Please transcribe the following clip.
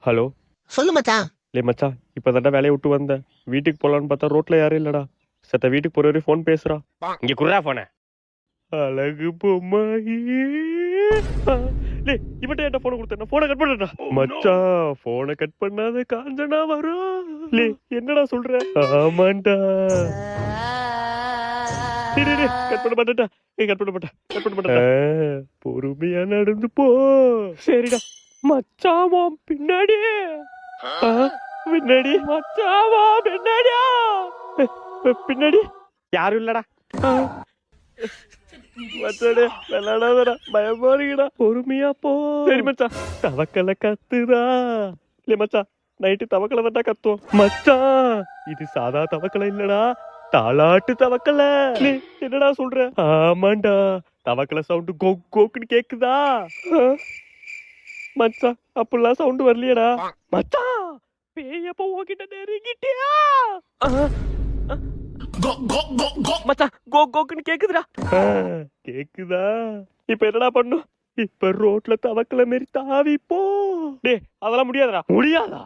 Hello. சொல்லு மச்சான். மச்சான், இப்பதான்டா வேலையை விட்டு வந்தேன். வீட்டுக்கு போலான்னு பார்த்தா ரோட்ல யாரும் இல்லடா. சத்த வீட்டுக்கு போற வரையும் ஃபோன் பேசுறா. இங்க குர்ரா போன அழகு பொம்மாயி. இவன்ட்ட என்ன போன கொடுத்தேன், போனை கட் பண்ணா. மச்சான், போனை கட் பண்ணாத காஞ்சனா வரும். என்னடா சொல்ற? ஆமாண்டா. கட் பண்ண மாட்டேன்டா. கட் பண்ண மாட்டேன், கட் பண்ண மாட்டேன். பொறுமையா நடந்து போ. சரிடா. மச்சாவா பின்னாடி. பின்னாடி மச்சாவா பின்னாடியா. பின்னாடி யாரும் இல்லடா. மச்சானே, விளையாடாதடா, பயமா இருக்குடா. பொறுமையா போ. சரி மச்சான். தவக்கலை கத்துதா. இல்ல மச்சான், நைட்டு தவக்கலை தான்டா கத்துவோம். மச்சான், இது சாதா தவக்கலை இல்லடா, தாலாட்டு தவக்கலை. என்னடா சொல்ற? ஆமாண்டா, தவக்கலை சவுண்டு கோக் கோக்குன்னு கேக்குதா? மச்சான், அப்படிலாம் சவுண்டு வரலையடா. மச்சான், பேயப்ப உன்கிட்ட நெருங்கிட்டியா? மச்சான், கோ கோக்குன்னு கேக்குதுடா. கேக்குதா? இப்ப என்னடா பண்ணும்? இப்ப ரோட்ல தவக்கலை மாரி தாவி போ. டேய், அதெல்லாம் முடியாதுடா. முடியாதா?